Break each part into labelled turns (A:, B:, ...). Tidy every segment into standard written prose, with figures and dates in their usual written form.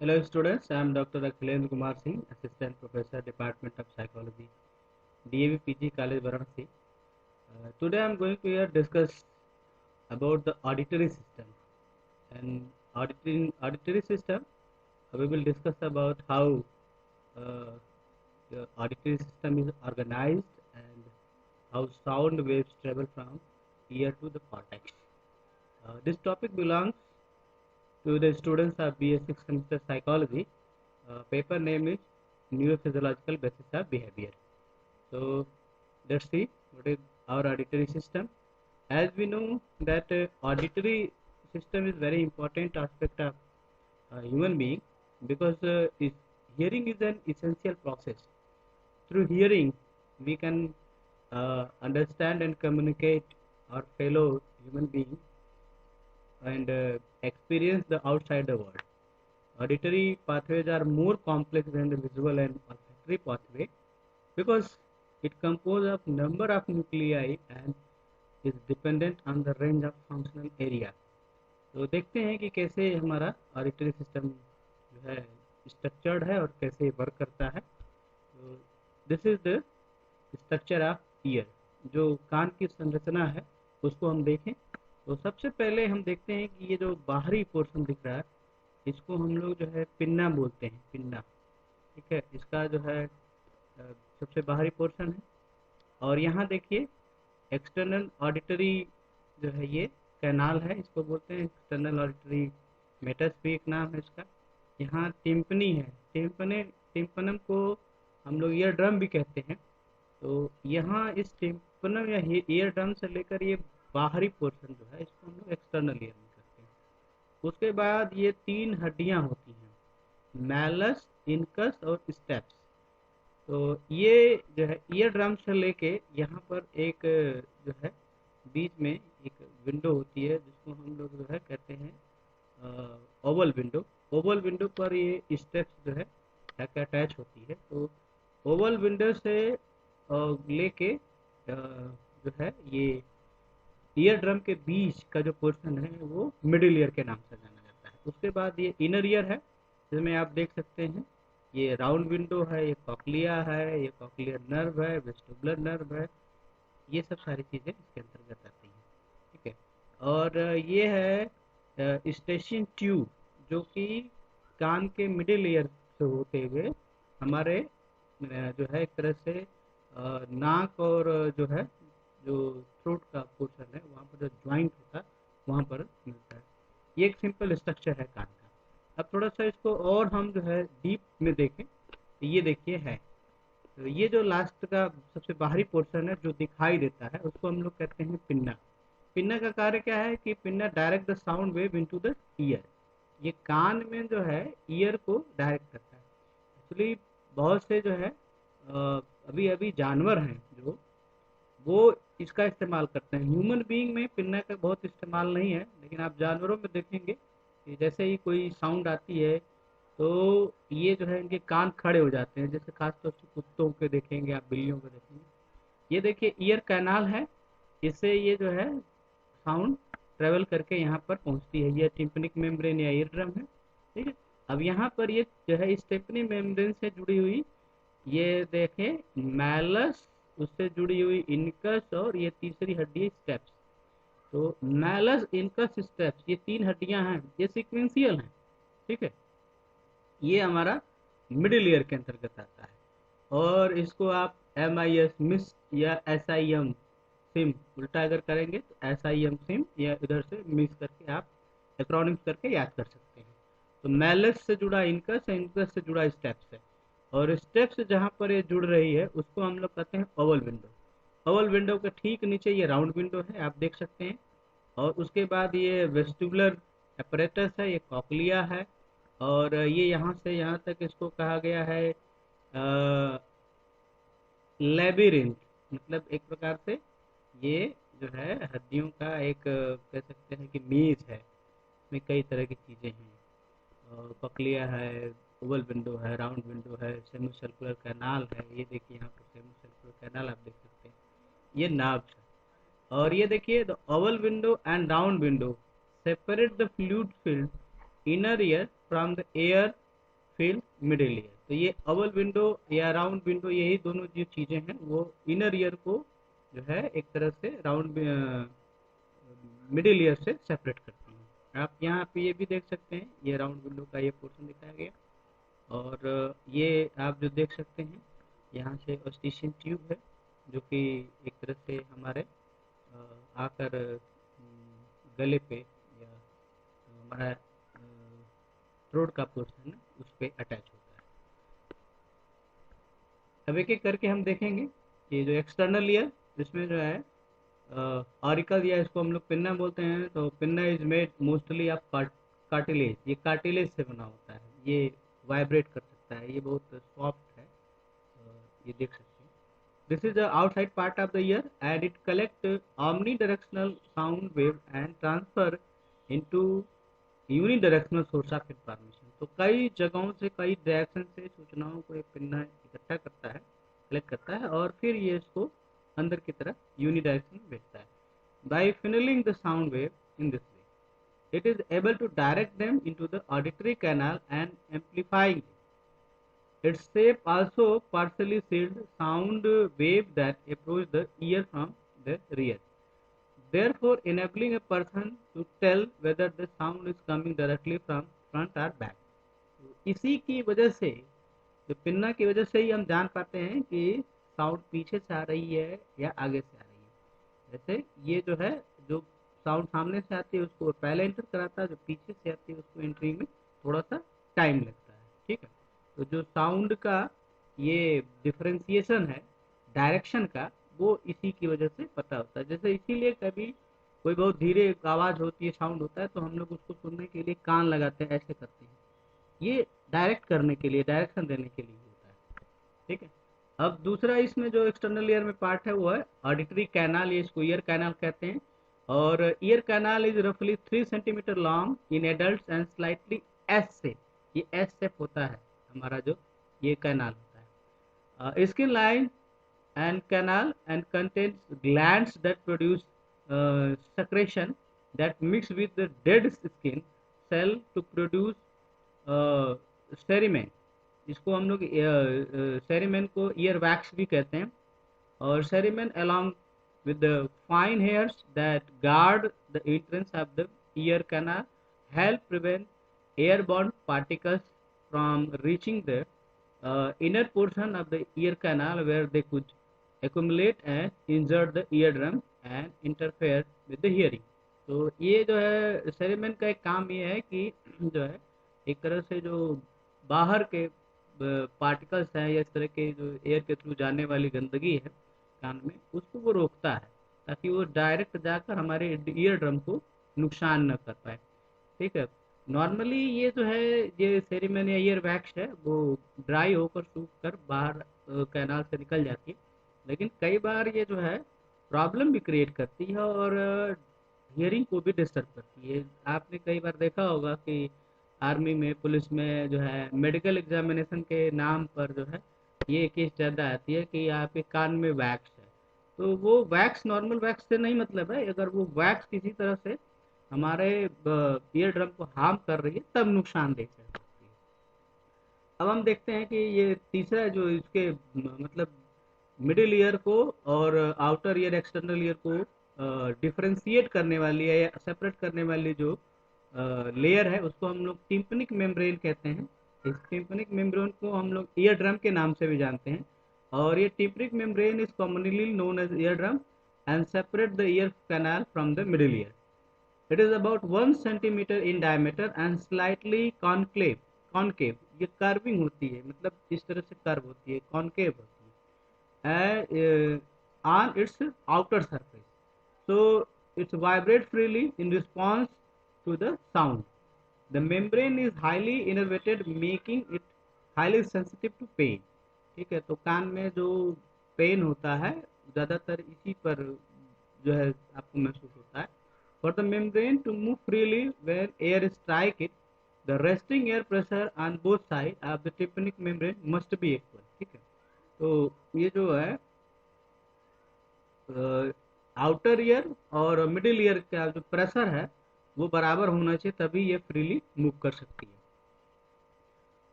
A: Hello students, I am Dr. Akhilendra Kumar Singh, Assistant Professor, Department of Psychology, DAV PG College, Varanasi. Today I am going to here discuss about the auditory system. And auditory system, we will discuss about how uh, the auditory system is organized and how sound waves travel from ear to the cortex. This topic belongs to the students of BS6 semester psychology. Paper name is Neurophysiological Basis of Behavior. So let's see what is our auditory system. As we know that auditory system is very important aspect of human being because hearing is an essential process. Through hearing, we can understand and communicate our fellow human beings and experience the outside the world. Auditory pathways are more complex than the visual and olfactory pathway because it composed of number of nuclei and is dependent on the range of functional area. तो देखते हैं कि कैसे हमारा auditory system जो है structured है और कैसे वर्क करता है। तो this is the structure of year. जो कान की संरचना है उसको हम देखें तो सबसे पहले हम देखते हैं कि ये जो बाहरी पोर्शन दिख रहा है इसको हम लोग जो है पिन्ना बोलते हैं, पिन्ना। ठीक है, इसका जो है सबसे बाहरी पोर्शन है। और यहाँ देखिए एक्सटर्नल ऑडिटरी जो है ये कैनाल है, इसको बोलते हैं एक्सटर्नल ऑडिटरी मेटस भी एक नाम है इसका। यहाँ टिम्पनी है, टिम्पनम को हम लोग ईयर ड्रम भी कहते हैं। तो यहाँ इस टिम्पनम या ईयर ड्रम से लेकर ये बाहरी पोर्शन जो है इसको हम लोग एक्सटर्नल ईयर में करते हैं। उसके बाद ये तीन हड्डियाँ होती हैं, मैलस, इनकस और स्टेप्स। तो ये जो है ईयर ड्रम से लेके यहाँ पर एक जो है बीच में एक विंडो होती है जिसको हम लोग जो है कहते हैं ओवल विंडो। ओवल विंडो पर ये स्टेप्स जो है अटैच होती है। तो ओवल विंडो से लेके जो है ये ईयर ड्रम के बीच का जो पोर्शन है वो मिडिल ईयर के नाम से जाना जाता है। उसके बाद ये इनर ईयर है जिसमें आप देख सकते हैं ये राउंड विंडो है, ये कॉकलिया है, ये कॉकलियर नर्व है, वेस्टिबुलर नर्व है। ये सब सारी चीज़ें इसके अंतर्गत आती हैं। ठीक है, और ये है स्टेशन ट्यूब जो कि कान के मिडिल ईयर से होते हुए हमारे जो है एक तरह से नाक और जो है जो थ्रोट का पोर्शन है वहाँ पर जो ज्वाइंट होता है वहाँ पर मिलता है। ये एक सिंपल स्ट्रक्चर है कान का। अब थोड़ा सा इसको और हम जो है डीप में देखें तो ये देखिए है, तो ये जो लास्ट का सबसे बाहरी पोर्शन है जो दिखाई देता है उसको हम लोग कहते हैं पिन्ना। पिन्ना का कार्य क्या है कि pinna direct the sound wave into the year. ये कान में जो है ईयर को डायरेक्ट करता है। एक्चुअली बहुत से जो है अभी अभी जानवर हैं जो वो इसका इस्तेमाल करते हैं। ह्यूमन बीइंग में पिन्ना का बहुत इस्तेमाल नहीं है, लेकिन आप जानवरों में देखेंगे कि जैसे ही कोई साउंड आती है तो ये जो है इनके कान खड़े हो जाते हैं। जैसे खासतौर से कुत्तों के देखेंगे, आप बिल्लियों को देखेंगे। ये देखिए ईयर कैनाल है, इससे ये जो है साउंड ट्रेवल करके यहाँ पर पहुँचती है। ये टिम्पनिक मेम्ब्रेन या ईयर ड्रम है। ठीक है, अब यहाँ पर ये जो है इस टिम्पनी मेम्ब्रेन से जुड़ी हुई ये देखें मैलस, उससे जुड़ी हुई इनकस और ये तीसरी हड्डी स्टेप्स। तो मैलस, इनकस, स्टेप्स ये तीन हड्डियां हैं, ये सीक्वेंशियल हैं। ठीक है, ये हमारा मिडिल ईयर के अंतर्गत आता है। और इसको आप MIS मिस या SIM सिम उल्टा अगर करेंगे तो SIM सिम या इधर से मिस करके आप एक्रोनिम्स करके याद कर सकते हैं। तो मैलस से जुड़ा इनकस है, इनकस से जुड़ा स्टेप्स है और स्टेप्स जहाँ पर ये जुड़ रही है उसको हम लोग कहते हैं ओवल विंडो। ओवल विंडो के ठीक नीचे ये राउंड विंडो है, आप देख सकते हैं। और उसके बाद ये वेस्टिबुलर apparatus है, ये कॉकलिया है। और ये यहाँ से यहाँ तक इसको कहा गया है लेबिरिंथ। मतलब एक प्रकार से ये जो है हड्डियों का एक कह सकते हैं कि मेज है, इसमें कई तरह की चीज़ें हैं। और कॉकलिया है, ओवल विंडो है, राउंड विंडो है, सेमी सर्कुलर कैनाल है। ये देखिए यहाँ पर सेमी सर्कुलर कैनाल आप देख सकते हैं, ये नार्व्स है। और ये देखिए the oval window and round window separate the fluid field inner ear from the air feel middle ear. तो ये ओवल विंडो या राउंड विंडो, यही दोनों जो चीज़ें हैं वो इनर ईयर को जो है एक तरह से राउंड मिडिल ईयर से सेपरेट करती हैं। आप यहाँ पे ये भी देख सकते हैं, ये राउंड विंडो का ये पोर्शन दिखाया गया। और ये आप जो देख सकते हैं यहाँ से ऑस्टिशियन ट्यूब है, जो कि एक तरह से हमारे आकर गले पे या हमारा थ्रोट का पोर्शन है उस पर अटैच होता है। अब एक एक करके हम देखेंगे कि जो एक्सटर्नल ईयर, जिसमें जो है ऑरिकल या इसको हम लोग पिन्ना बोलते हैं, तो pinna is made mostly of cartilage. ये कार्टिलेज से बना होता है, ये वाइब्रेट कर सकता है, ये बहुत सॉफ्ट है। ये देख सकते हैं। This is the outside part of the year and it collect omni directional sound wave and transfer into unidirectional source of information. तो कई जगहों से, कई डायरेक्शन से सूचनाओं को एक पिन्ना इकट्ठा करता है, कलेक्ट करता है, और फिर ये इसको अंदर की तरफ यूनिडायरेक्शन में भेजता है। By funnelling the sound wave in this way, it is able to direct them into the auditory canal and amplifying its shape also partially shield sound wave that approach the ear from the rear, therefore enabling a person to tell whether the sound is coming directly from front or back. तो इसी की वजह से, जो pinna की वजह से ही हम जान पाते हैं कि साउंड पीछे से आ रही है या आगे से आ रही है। जैसे ये जो है, जो साउंड सामने से आती है उसको पहले एंटर कराता है, जो पीछे से आती है उसको एंट्री में थोड़ा सा टाइम लगता है। ठीक है, तो जो साउंड का ये डिफरेंशिएशन है डायरेक्शन का, वो इसी की वजह से पता होता है। जैसे इसीलिए कभी कोई बहुत धीरे आवाज़ होती है, साउंड होता है, तो हम लोग उसको सुनने के लिए कान लगाते हैं, ऐसे करते हैं, ये डायरेक्ट करने के लिए, डायरेक्शन देने के लिए होता है। ठीक है। अब दूसरा इसमें जो एक्सटर्नल ईयर में पार्ट है वो है ऑडिटरी कैनाल, ये इसको ईयर कैनाल कहते हैं। और ईयर कैनाल इज रफली 3 centimetre long in adult and slightly S shape, ये एस शेप होता है हमारा जो ये कैनाल होता है। Skin line and canal and contains glands that produce secretion that mix with the dead skin cell to produce सेरिमेन। इसको हम लोग सेरिमेन को ईयर वैक्स भी कहते हैं। और सेरिमेन along with the fine hairs that guard the entrance of the ear canal help prevent airborne particles from reaching the inner portion of the ear canal where they could accumulate and injure the eardrum and interfere with the hearing। तो ये जो है sermon का एक काम ये है कि जो है एक तरह से जो बाहर के पार्टिकल्स हैं या इस तरह के जो एयर के थ्रू जाने वाली गंदगी है कान में, उसको वो रोकता है ताकि वो डायरेक्ट जाकर हमारे ईयर ड्रम को नुकसान न कर पाए। ठीक है। नॉर्मली ये जो है, ये सेरेमन या ईयर वैक्स है, वो ड्राई होकर सूख कर बाहर कैनाल से निकल जाती है, लेकिन कई बार ये जो है प्रॉब्लम भी क्रिएट करती है और हियरिंग को भी डिस्टर्ब करती है। आपने कई बार देखा होगा कि आर्मी में, पुलिस में जो है मेडिकल एग्जामिनेशन के नाम पर जो है ये केस ज़्यादा आती है कि आपके कान में वैक्स है। तो वो वैक्स नॉर्मल वैक्स से नहीं मतलब है, अगर वो वैक्स किसी तरह से हमारे ईयर ड्रम को हार्म कर रही है तब नुकसानदेह कर सकती है। अब हम देखते हैं कि ये तीसरा जो इसके मतलब मिडिल ईयर को और आउटर ईयर, एक्सटर्नल ईयर को डिफरेंशिएट करने वाली है या सेपरेट करने वाली जो लेयर है उसको हम लोग टिम्पनिक मेम्ब्रेन कहते हैं। इस टिम्पनिक मेम्ब्रेन को हम लोग ईयर ड्रम के नाम से भी जानते हैं। और ये tympanic membrane is commonly known as ear drum and separate the ear canal from the middle ear. It is about 1 centimetre in diameter and slightly conclave concave. ये कर्विंग होती है, मतलब इस तरह से कर्व होती है, कॉनकेव होती है on its outer surface, so it vibrates freely in response to the sound. The membrane is highly innervated making it highly sensitive to pain। ठीक है, तो कान में जो पेन होता है ज़्यादातर इसी पर जो है आपको महसूस होता है। For the membrane to move freely when air strike it, the resting air pressure on both sides of the tympanic membrane must be equal। ठीक है, तो ये जो है आउटर ईयर और मिडिल ईयर का जो प्रेशर है वो बराबर होना चाहिए, तभी ये फ्रीली मूव कर सकती है।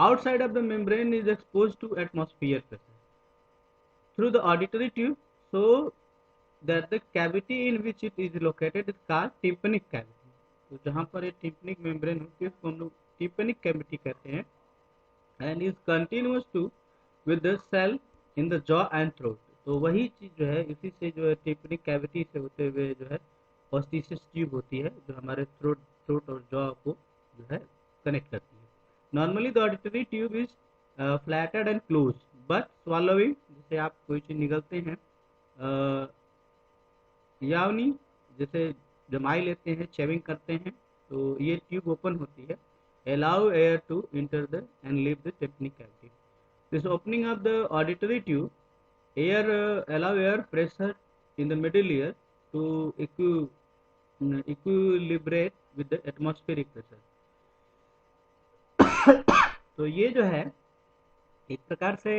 A: outside of the membrane is exposed to atmosphere pressure through the auditory tube, so that the cavity in which it is located is called tympanic cavity. तो जहाँ पर ये tympanic membrane होती है उसको हम लोग tympanic cavity कहते हैं, and is continuous to with the cell in the jaw and throat. तो वही चीज जो है इसी से जो है tympanic cavity से होते हुए जो है ऑस्टिशियस ट्यूब होती है जो हमारे थ्रोट और जॉ को जो है कनेक्ट करती है. Normally the auditory tube is flattened and close, but swallowing, जैसे आप कोई चीज निगलते हैं, यावनी जैसे जमाई लेते हैं, चेविंग करते हैं, तो ये ट्यूब ओपन होती है, allow air to enter the and leave the tympanic cavity. This opening of the auditory tube allow air pressure in the middle ear to equilibrate with the atmospheric pressure. तो ये जो है एक प्रकार से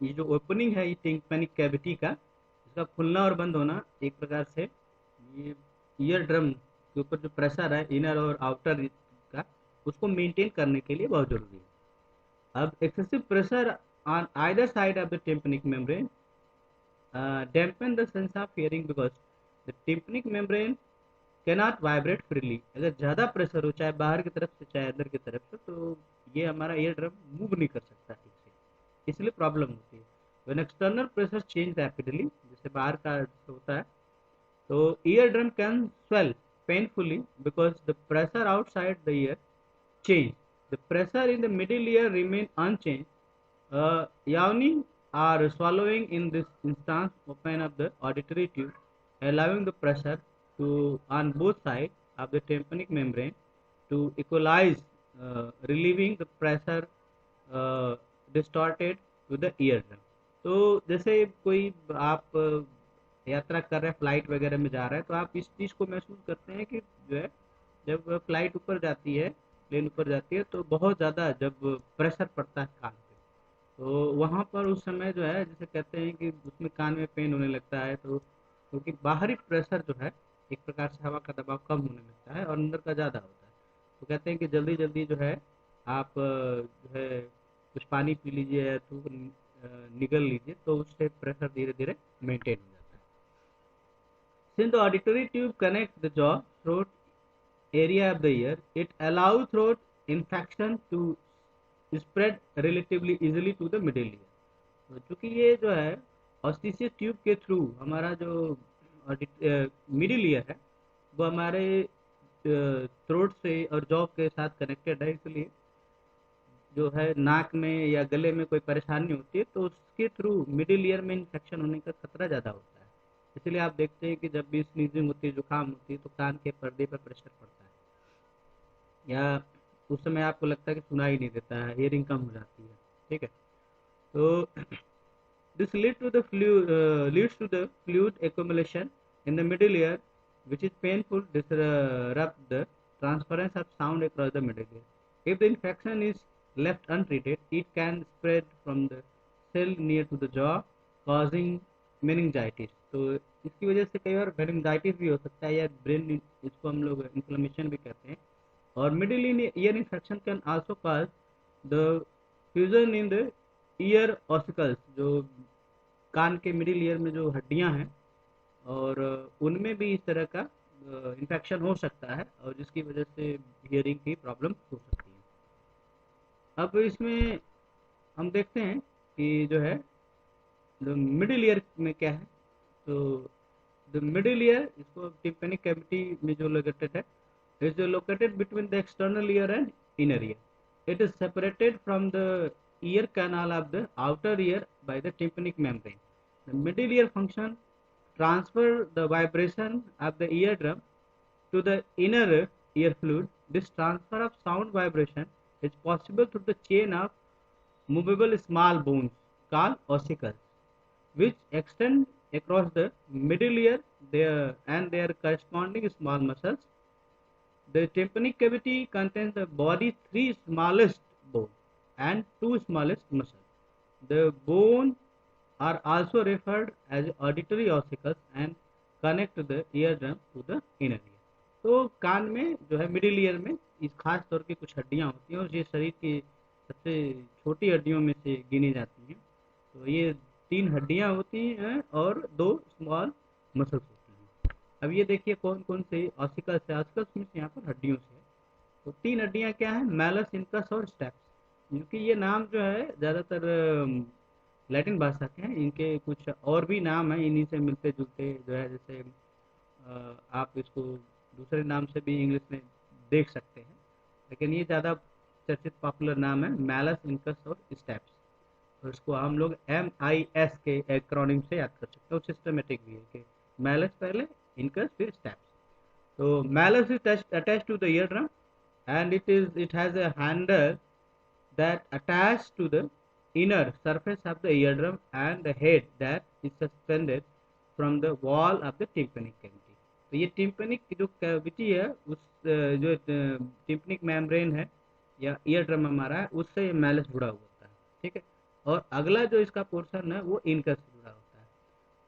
A: ये जो ओपनिंग है ये टिम्पैनिक कैविटी का, इसका खुलना और बंद होना एक प्रकार से ये ईयर ड्रम के ऊपर जो प्रेशर है इनर और आउटर का उसको मेंटेन करने के लिए बहुत जरूरी है. अब excessive pressure on either side of the tympanic membrane dampen the sense of hearing because the tympanic membrane cannot vibrate freely. अगर ज़्यादा प्रेशर हो चाहे बाहर की तरफ से चाहे अंदर की तरफ से तो ये हमारा ईयर ड्रम मूव नहीं कर सकता ठीक से, इसलिए प्रॉब्लम होती है. when external pressure change rapidly, जैसे बाहर का होता है, तो ear drum can swell painfully because the pressure outside the ear change. The pressure in the middle ear remain unchanged. Yawning or swallowing in this instance open up the auditory tube, allowing the pressure to on both sides of the tympanic membrane to equalize, relieving the pressure distorted to the eardrum. तो जैसे कोई आप यात्रा कर रहे हैं, flight वगैरह में जा रहे हैं, तो आप इस चीज़ को महसूस करते हैं कि जो है जब फ्लाइट ऊपर जाती है, प्लेन ऊपर जाती है, तो बहुत ज़्यादा जब प्रेशर पड़ता है कान पे, तो वहाँ पर उस समय जो है जैसे कहते हैं कि उसमें कान में पेन होने लगता है, तो क्योंकि बाहरी प्रेशर जो है एक प्रकार से हवा का दबाव कम होने लगता है और अंदर का ज़्यादा होता है, तो कहते हैं कि जल्दी जल्दी जो है आप जो है कुछ पानी पी लीजिए या तो निगल लीजिए, तो उससे प्रेशर धीरे धीरे मेंटेन हो जाता है. Since the auditory tube connects the jaw throat area of the ear, it allows throat infection to spread relatively easily to the middle ear. तो चूंकि ये जो है ऑस्टिशियस ट्यूब के थ्रू हमारा जो मिडिल ईयर है वो हमारे थ्रोट से और जॉ के साथ कनेक्टेड है, इसलिए जो है नाक में या गले में कोई परेशानी होती है तो उसके थ्रू मिडिल ईयर में इन्फेक्शन होने का खतरा ज़्यादा होता है. इसलिए आप देखते हैं कि जब भी स्नीजिंग होती है, जुकाम होती है, तो कान के पर्दे पर प्रेशर पड़ता है, या उस समय आपको लगता है कि सुनाई नहीं देता है, हियरिंग कम हो जाती है. ठीक है, तो this leads to the fluid accumulation in the middle ear, which is painful, disrupt the transference of sound across the middle ear. If the infection is left untreated, it can spread from the cell near to the jaw, causing meningitis. तो इसकी वजह से कई बार meningitis भी हो सकता है या ब्रेन, इसको हम लोग इन्फ्लेमेशन भी कहते हैं. और middle ear infection can also cause the fusion in the ear ossicles, जो कान के मिडिल ईयर में जो हड्डियां हैं और उनमें भी इस तरह का इन्फेक्शन हो सकता है और जिसकी वजह से हियरिंग की प्रॉब्लम हो सकती है. अब इसमें हम देखते हैं कि जो है मिडिल ईयर में क्या है, तो द मिडिल ईयर इसको टिम्पैनिक कैविटी में जो लोकेटेड है is located between the external ear and inner ear. It is separated from the ear canal of the outer ear by the tympanic membrane. The middle ear function transfer the vibration of the eardrum to the inner ear fluid. This transfer of sound vibration is possible through the chain of movable small bones called ossicles, which extend across the middle ear and their corresponding small muscles. The tympanic cavity contains the body's three smallest bones and two smallest muscles. The bones are also referred as auditory ossicles and connect the eardrum to the inner ear. तो कान में जो है middle ear में इस खास तौर की कुछ हड्डियां होती हैं और ये शरीर की सबसे छोटी हड्डियों में से गिनी जाती हैं। तो ये 3 हड्डियां होती हैं और 2 स्मॉल मसल्स होती हैं। अब ये देखिए कौन कौन से ऑसिकल्स है, ऑसिकल्स मीन्स यहाँ पर हड्डियों से है। तो 3 हड्डियां क्या है, मैलस, इनकस और स्टेप्स। क्योंकि ये नाम जो है ज़्यादातर लैटिन भाषा के हैं, इनके कुछ और भी नाम हैं इन्हीं से मिलते जुलते जो है, जैसे आप इसको दूसरे नाम से भी इंग्लिश में देख सकते हैं, लेकिन ये ज़्यादा चर्चित पॉपुलर नाम है मैलस, इनकस और स्टेप्स। तो इसको हम लोग MIS के एक्रोनिम से याद कर सकते हो, सिस्टमेटिक भी है कि मैलस पहले, इनकस फिर स्टेप्स। तो malleus is attached to the eardrum, and it has a handle that attached to the inner surface of the eardrum and the head that is suspended from the wall of the tympanic cavity. तो ये टिम्पनिक की जो cavity है उस जो टिम्पनिक membrane है या ear drum हमारा है, उससे ये मैलस जुड़ा हुआ होता है। ठीक है। और अगला जो इसका पोर्शन है वो इनकस से जुड़ा होता है।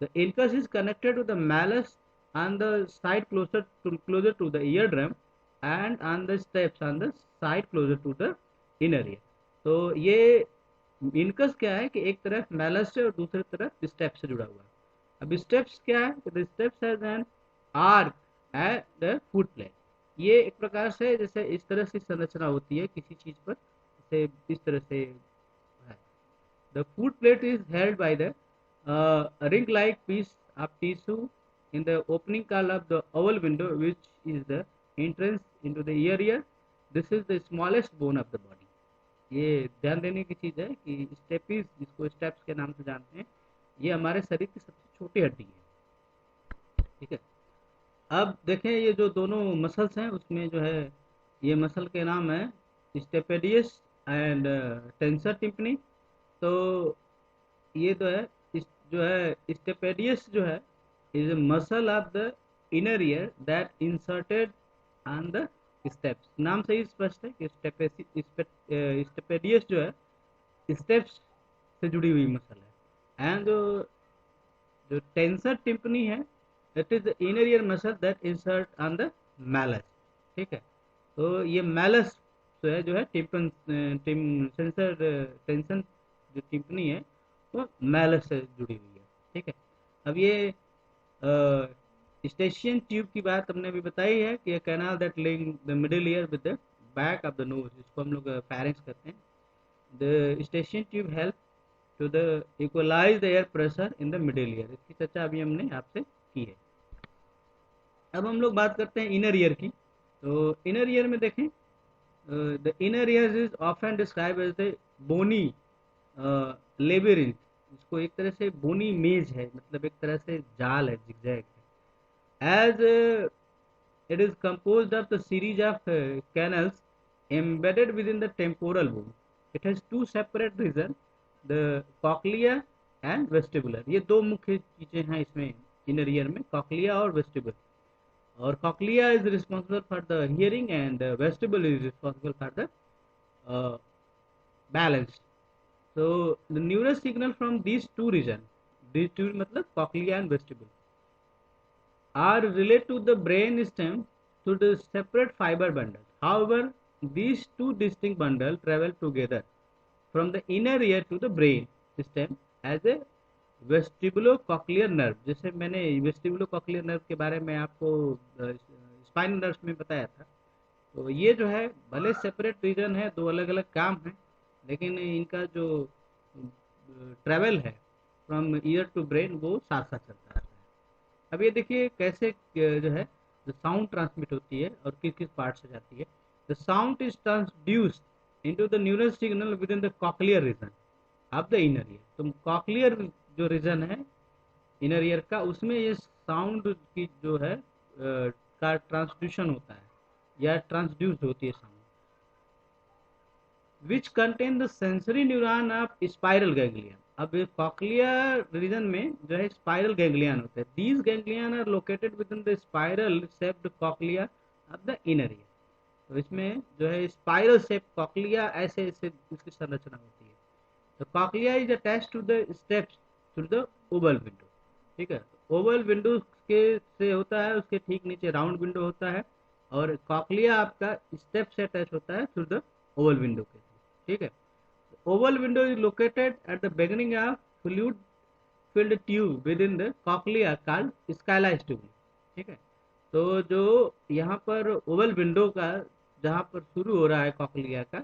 A: The incus is connected to the malleus on the side closer to the eardrum and on the steps on the side closer to the inner ear. तो ये इनकस क्या है कि एक तरफ मैलस से और दूसरी तरफ स्टेप से जुड़ा हुआ है। अब स्टेप्स क्या है, the steps has an arc at the foot plate. ये एक प्रकार से जैसे इस तरह से संरचना होती है किसी चीज पर, जैसे इस तरह से है। The food plate is held by the ring-like piece of tissue in the opening called of the oval window, which is the entrance into the ear ear. This is the smallest bone of the body. ये ध्यान देने की चीज है कि stapes, जिसको steps के नाम से जानते हैं, ये हमारे शरीर की सबसे छोटी हड्डी है। ठीक है। अब देखें ये जो दोनों मसल्स हैं उसमें जो है, ये मसल के नाम है स्टेपेडियस एंड टेंसर टिम्पनी। तो ये तो है जो है स्टेपेडियस जो है is muscle of the inner year that inserted on the steps. नाम से ही स्पष्ट है कि स्टेपेडियस जो है स्टेप्स से जुड़ी हुई मसल है। एंड जो टेंसर टिम्पनी है, it is the inner ear muscle that insert on the malleus. ठीक है। तो ये मैलस जो है टिम्पन सेंसर टेंशन जो टिम्पनी है वो मैलस से जुड़ी हुई है। ठीक है। अब ये स्टेशियन ट्यूब की बात हमने अभी बताई है कि canal that link the middle ear with the back of the nose, इसको हम लोग फेरिंक्स कहते हैं। The Eustachian tube help to the equalize the air pressure in the middle ear. इसकी चर्चा अभी हमने आपसे की है। अब हम लोग बात करते हैं इनर ईयर की। तो इनर ईयर में देखें, the inner ear is often describe as the bony labyrinth. इसको एक तरह से बोनी मेज है, मतलब एक तरह से जाल है, जिगजैग है। As it is composed of the series of canals embedded within the temporal bone. It has two separate regions, the cochlea and vestibular. ये दो मुख्य चीजें हैं इसमें इनर ईयर में, कॉक्लिया और वेस्टिबुलर। और cochlea is responsible for the hearing and vestibular is responsible for the balance. So the neural signal from these two regions, these two मतलब cochlea and vestibule, are related to the brain stem through the separate fiber bundle. However, these two distinct bundles travel together from the inner ear to the brain stem as a vestibulocochlear nerve. जैसे मैंने वेस्टिबुलोकॉक्लियर nerve के बारे में आपको spinal nerves में बताया था। तो ये जो है भले सेपरेट रीजन है, दो अलग अलग काम है, लेकिन इनका जो ट्रेवल है फ्रॉम ईयर टू ब्रेन वो साथ साथ चलता रहता है। अब ये देखिए कैसे जो है जो साउंड ट्रांसमिट होती है और किस किस पार्ट से जाती है। The sound is transduced into the neural signal within the cochlear region of the inner ear. तो कॉक्लियर जो रीजन है इनर ईयर का, उसमें ये साउंड की जो है का ट्रांसड्यूशन होता है या ट्रांसड्यूस्ड होती है sound, which contain the sensory neuron of spiral ganglion. अब कॉक्लियर रीजन में जो है स्पाइरल गैंग्लियन होते हैं। These ganglion are located within the spiral shaped cochlea of the inner ear. तो इसमें जो है स्पाइरल शेप कॉक्लिया ऐसे ऐसे इसकी संरचना होती है। तो cochlea is attached to the stapes through the oval window. ठीक है। ओवल विंडो के से होता है, उसके ठीक नीचे राउंड विंडो होता है, और कॉक्लिया आपका स्टेप से अटैच होता है थ्रू द ओवल विंडो के। ठीक है। Oval window is located at the beginning of fluid filled tube within the cochlea called scala stubuli. ठीक है, तो जो यहाँ पर ओवल विंडो का जहाँ पर शुरू हो रहा है कॉकलिया का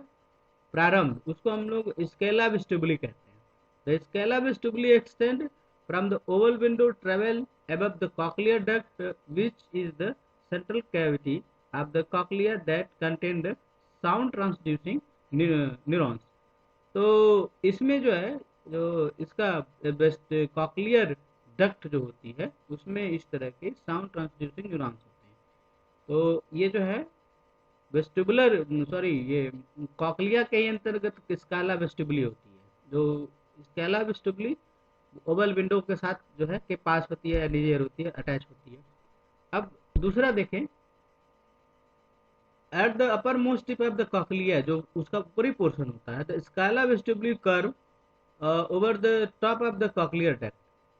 A: प्रारंभ, उसको हम लोग स्केला वेस्टिबुली कहते हैं. The scala vestibuli extend from the oval window travel above the cochlear duct which is the central cavity of the cochlea that contain the sound transducing neurons. तो इसमें जो है, जो इसका बेस्ट कॉक्लियर डक्ट जो होती है उसमें इस तरह के साउंड ट्रांसड्यूसिंग न्यूरॉन्स होते हैं. तो ये जो है वेस्टिबुलर, सॉरी, ये कॉक्लिया के अंतर्गत स्काला वेस्टिबुली होती है. जो स्काला वेस्टिबुली ओवल विंडो के साथ जो है के पास होती है, नियर होती है, अटैच होती है. अब दूसरा देखें, at the upper most tip of the cochlea, जो उसका ऊपरी पोर्शन होता है, the scala vestibuli curve over the top of the cochlear duct.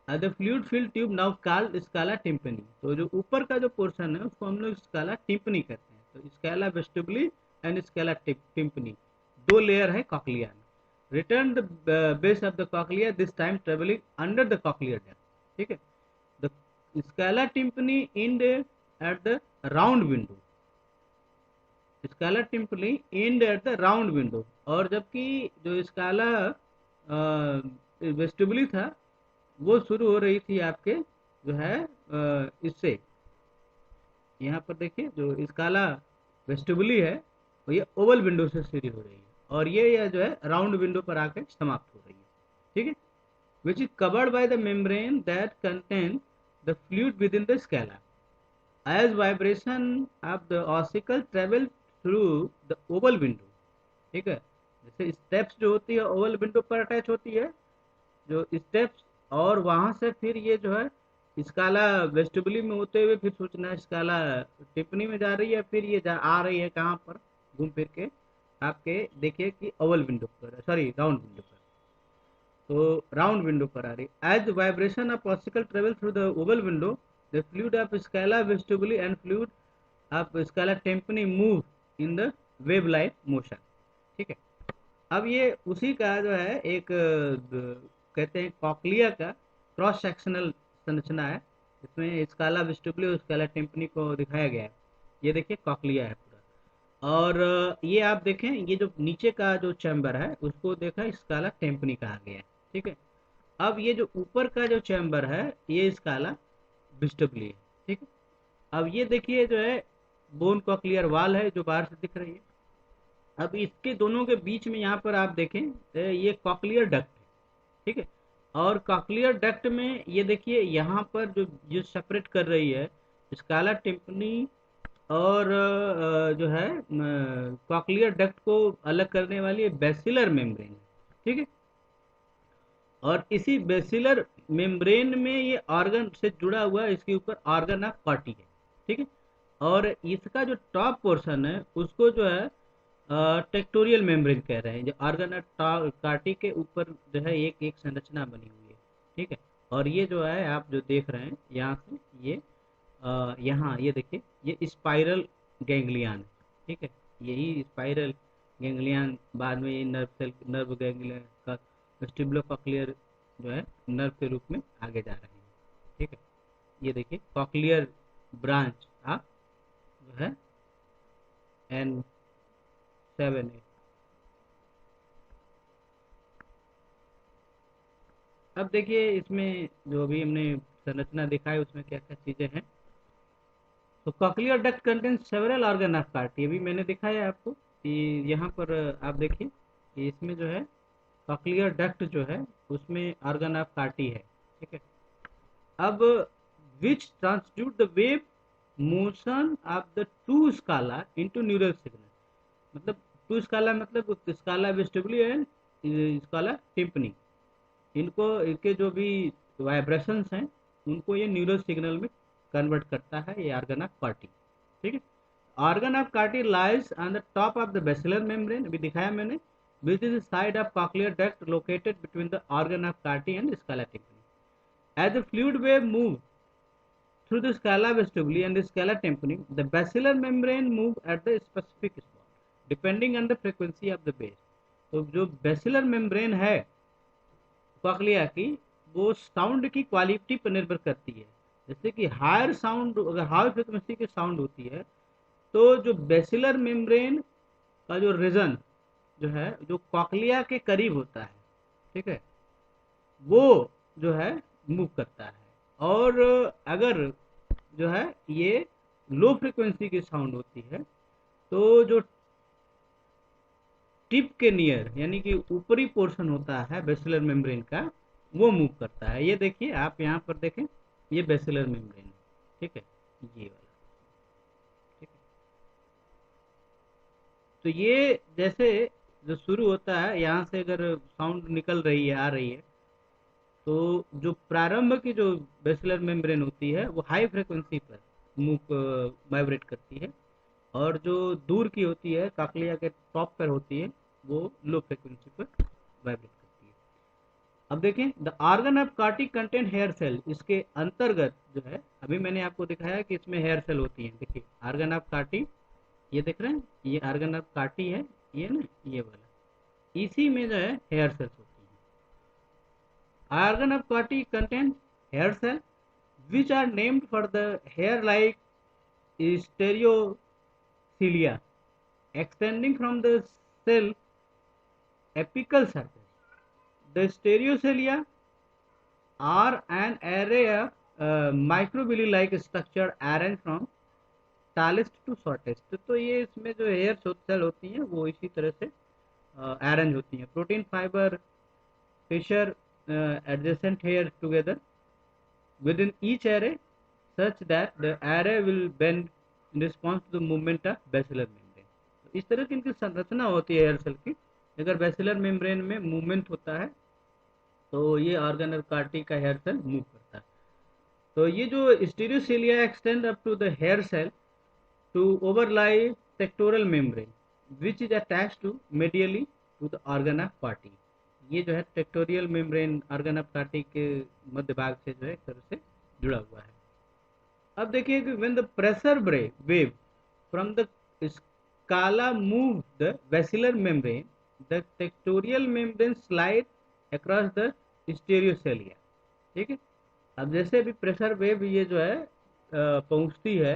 A: The fluid filled tube now called scala tympani. तो जो ऊपर का जो पोर्शन है उसको हम लोग स्काला टिम्पनी कहते हैं. तो स्काला वेस्टिबुली एंड स्काला टिम्पनी, दो लेयर है कॉक्लिया में. Return the base of the cochlea, this time travelling under the cochlear duct. ठीक है, the स्काला tympany and at the round window. स्काला tympany and at the round window. और जबकि जो स्काला vestibuli था वो शुरू हो रही थी आपके जो है इससे, यहाँ पर देखिए जो स्काला वेस्टिबुली है वो ये ओवल विंडो से शुरू हो रही है और ये जो है राउंड विंडो पर आकर समाप्त हो रही है. ठीक है, which is covered by the membrane that contain the fluid within the scala. As vibration of the ossicle travel through the oval window. ठीक है, जैसे स्टेप्स जो होती है ओवल विंडो पर अटैच होती है जो स्टेप्स, और वहां से फिर ये जो है स्काला वेस्टिबुली में होते हुए फिर सूचना स्काला टिप्पणी में जा रही है, फिर ये आ रही है कहाँ पर, घूम फिर के आपके देखिए कि ओवल विंडो पर, सॉरी राउंड विंडो पर. तो राउंड विंडो पर आ रही. As vibration of optical travel through the oval window, the fluid of scala vestibuli and fluid of scala tympani move in the wave like motion. ठीक है, अब ये उसी का जो है एक कहते हैं कॉक्लिया का क्रॉस सेक्शनल संरचना है. इसमें स्काला वेस्टिबुली और स्काला टिम्पनी को दिखाया गया है. ये देखिए कॉक्लिया है पूरा. और ये आप देखें, ये जो नीचे का जो चैम्बर है उसको देखा स्काला टिम्पनी कहा गया है. ठीक है, अब ये जो ऊपर का जो चैम्बर है ये स्काला वेस्टिबुली है. ठीक है, अब ये देखिए जो है बोन कॉक्लियर वाल है जो बाहर से दिख रही है. अब इसके दोनों के बीच में यहाँ पर आप देखें ये कॉक्लियर डक्ट है. ठीक है, और कॉक्लियर डक्ट में ये देखिए यहाँ पर जो सेपरेट कर रही है स्काला टिम्पनी और जो है कॉक्लियर डक्ट को अलग करने वाली बेसिलर मेम्ब्रेन है. ठीक है, और इसी बेसिलर मेम्ब्रेन में ये ऑर्गन से जुड़ा हुआ इसके ऊपर ऑर्गन ऑफ कॉटी है. ठीक है, और इसका जो टॉप पोर्शन है उसको जो है टेक्टोरियल मेम्ब्रेन कह रहे हैं. जो ऑर्गन ऑफ कार्टी के ऊपर जो है एक एक संरचना बनी हुई है. ठीक है, और ये जो है आप जो देख रहे हैं यहाँ से ये यहाँ ये देखिए ये स्पाइरल गैंग्लियन है. ठीक है, यही स्पाइरल गैंग्लियन बाद में ये नर्व सेल, नर्व गैंग्लियन का वेस्टिबुलोकॉक्लियर जो है नर्व के रूप में आगे जा रहे हैं. ठीक है, ये देखिए कॉक्लियर ब्रांच आप जो है N7 है. अब देखिए इसमें जो भी हमने संरचना दिखाई उसमें क्या क्या चीजें हैं. तो cochlear duct contain several organ of Corti, अभी मैंने दिखाया आपको कि यहाँ पर आप देखिए कि इसमें जो है कॉक्लियर डक्ट जो है उसमें ऑर्गन ऑफ कार्टी है. ठीक है, अब which transduct the wave motion of the two scala into neural signal. मतलब टू स्काला मतलब scala vestibuli and scala tympani, इनको इनके जो भी वाइब्रेशंस हैं उनको ये न्यूरल सिग्नल में कन्वर्ट करता है ये ऑर्गन ऑफ कार्टी. ठीक है, organ of Corti lies on the top of the basilar membrane, अभी दिखाया मैंने, which is side of cochlear duct located between the organ of Corti and scala tympani. As the fluid wave move through the scala vestibuli and the scala tympani, the basilar membrane move at the specific spot depending on the frequency of the bass. तो जो basilar membrane है cochlea की, वो sound की quality पर निर्भर करती है। जैसे कि हायर साउंड, अगर हाई फ्रिक्वेंसी की साउंड होती है तो जो बेसिलर मेम्ब्रेन का जो रीजन जो है, जो कॉकलिया के करीब होता है, ठीक है, वो जो है मूव करता है। और अगर जो है ये लो फ्रिक्वेंसी की साउंड होती है तो जो टिप के नियर यानी कि ऊपरी पोर्शन होता है बेसिलर मेम्ब्रेन का, वो मूव करता है। ये देखिए, आप यहाँ पर देखें, ये बेसिलर मेम्ब्रेन है, ठीक है, ये वाला, ठीक है। तो ये जैसे जो शुरू होता है, यहाँ से अगर साउंड निकल रही है, आ रही है, तो जो प्रारंभ की जो बेसिलर मेम्ब्रेन होती है वो हाई फ्रिक्वेंसी पर मूव वाइब्रेट करती है, और जो दूर की होती है, काकलिया के टॉप पर होती है, वो लो फ्रिक्वेंसी पर वाइब्रेट करती है। अब देखें, the organ of Corti content hair cell, इसके अंतर्गत जो है, अभी मैंने आपको दिखाया कि इसमें हेयर सेल होती है। देखिए, आर्गन ऑफ कार्टी, ये देख रहे हैं, ये आर्गन ऑफ कार्टी है, ये ना, ये वाला, इसी में जो है हेयर सेल्स होती है। Organ of Corti content hair cell which are named for the hair-like stereocilia extending from the cell apical surface. The stereocilia are an array of microvilli-like structure arranged from tallest to shortest. तो ये इसमें जो hair cell होती हैं वो इसी तरह से अरेंज होती हैं। Protein fibre pressure adjacent hair together within each array such that the array will bend in response to the movement of basilar membrane. तो इस तरह की इनकी संरचना होती है हेयर सेल की। अगर बेसिलर मेम्ब्रेन में मूवमेंट होता है तो ये ऑर्गन और कार्टी का हेयर सेल मूव करता है। तो ये जो stereocilia extend up to the hair cell to overlie tectorial membrane which is attached to medially to the organ of Corti. ये जो है tectorial membrane organ of Corti के मध्य भाग से जो है एक तरह से जुड़ा हुआ है। अब देखिए कि when the pressure wave from the scala move the basilar membrane, the tectorial membrane slide across the stereocilia, ठीक है। अब जैसे अभी प्रेशर वेव ये जो है पहुंचती है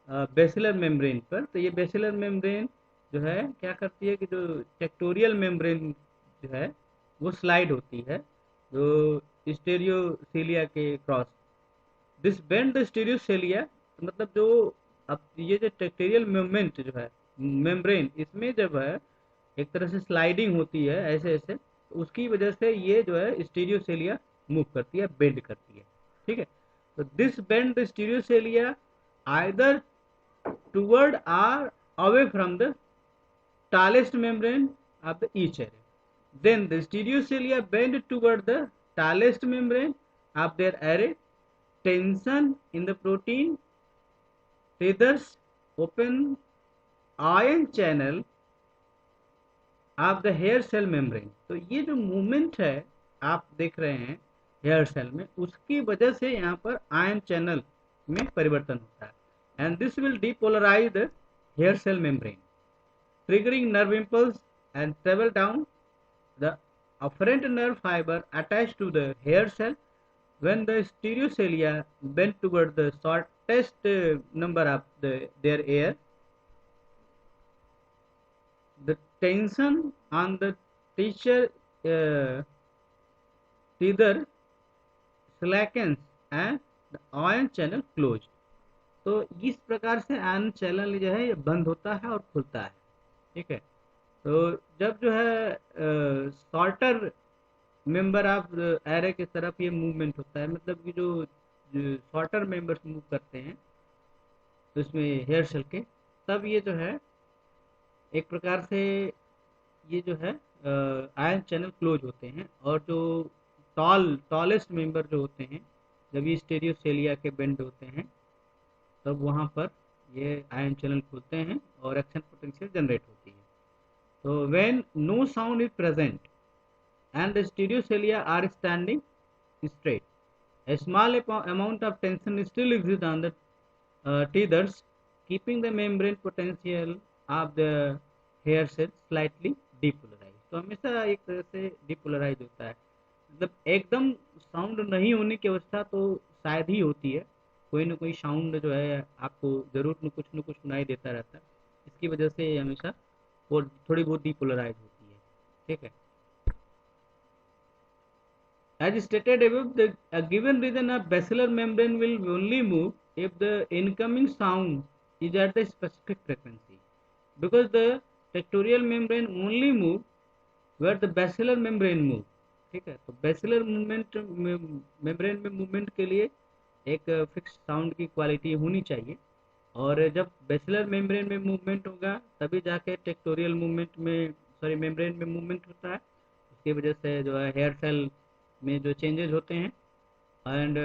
A: बेसिलर मेम्ब्रेन पर, तो ये बेसिलर मेम्ब्रेन जो है क्या करती है कि जो टेक्टोरियल मेम्ब्रेन जो है वो स्लाइड होती है जो स्टेरियोसीलिया के क्रॉस। दिस बेंड द स्टीरियोसेलिया, मतलब जो, अब ये जो टेक्टेरियल मूवमेंट जो है मेम्ब्रेन, इसमें जब है एक तरह से स्लाइडिंग होती है ऐसे ऐसे, तो उसकी वजह से ये जो है स्टीरियोसेलिया मूव करती है, बेंड करती है, ठीक है। तो this bend the stereocilia either toward or away from the tallest membrane of the each array. Then the stereocilia bend toward the tallest membrane of their array. Tension in the protein tethers open ion channel of the hair cell membrane. तो ये जो movement है आप देख रहे हैं hair cell में, उसकी वजह से यहाँ पर आयन चैनल में परिवर्तन होता है, and this will depolarize the hair cell membrane triggering nerve impulse and travel down the afferent nerve fiber attached to the hair cell. When the stereocilia bend toward the shortest number of their air, the tension on the teacher tether slackens and the ion channel closed. तो इस प्रकार से ion channel जो है ये बंद होता है और खुलता है, ठीक है। तो जब जो है शॉर्टर मेंबर ऑफ एरे की तरफ ये मूवमेंट होता है, मतलब कि जो शॉर्टर मेंबर्स मूव करते हैं तो इसमें हेयर सेल के, तब ये जो है एक प्रकार से ये जो है आयन चैनल क्लोज होते हैं, और जो टॉलेस्ट मेंबर जो होते हैं, जब ये स्टेरियोसेलिया के बेंड होते हैं तब वहाँ पर ये आयन चैनल खुलते हैं और एक्शन पोटेंशियल जनरेट होती है। So when no sound is present and the stereocilia are standing straight, a small amount of tension still exists on the tethers, keeping the membrane potential of the hair cells slightly depolarized. तो तो हमेशा एक तरह से depolarise होता है। मतलब एकदम साउंड नहीं होने की अवस्था तो शायद ही होती है, कोई ना कोई साउंड जो है आपको जरूर न कुछ सुनाई देता रहता है, इसकी वजह से हमेशा वो थोड़ी बहुत डिपोलराइज होती है। ठीक है। As stated above, a given region of basilar membrane will only move if the incoming sound is at the specific frequency, because the tectorial membrane only move where the basilar membrane move। ठीक है, तो basilar movement membrane में movement के लिए एक fix sound की quality होनी चाहिए, और जब बेसिलर मेम्ब्रेन में मूवमेंट होगा तभी जाके टेक्टोरियल मूवमेंट में, सॉरी, मेम्ब्रेन में मूवमेंट होता है। उसकी वजह से जो है हेयर सेल में जो चेंजेस होते हैं and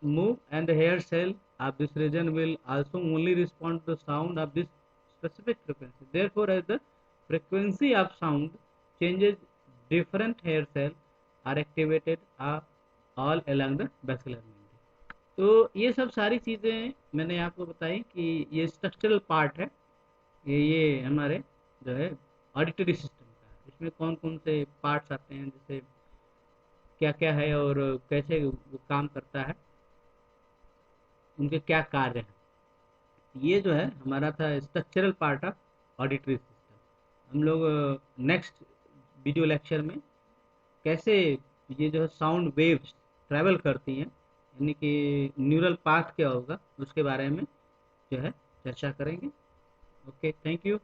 A: move, and the hair cell of this region will also only respond to the sound of this specific frequency. Therefore, as the frequency of sound changes, different hair cells are activated all along the basilar membrane। तो ये सब सारी चीज़ें मैंने आपको बताई कि ये स्ट्रक्चरल पार्ट है, ये हमारे जो है ऑडिटरी सिस्टम का। इसमें कौन कौन से पार्ट्स आते हैं, जैसे क्या क्या है और कैसे वो काम करता है, उनके क्या कार्य हैं। ये जो है हमारा था structural part of auditory system. हम लोग नेक्स्ट वीडियो लेक्चर में कैसे ये जो है साउंड वेव्स ट्रैवल करती हैं, यानी कि न्यूरल पाथ क्या होगा, उसके बारे में जो है चर्चा करेंगे। Okay, thank you.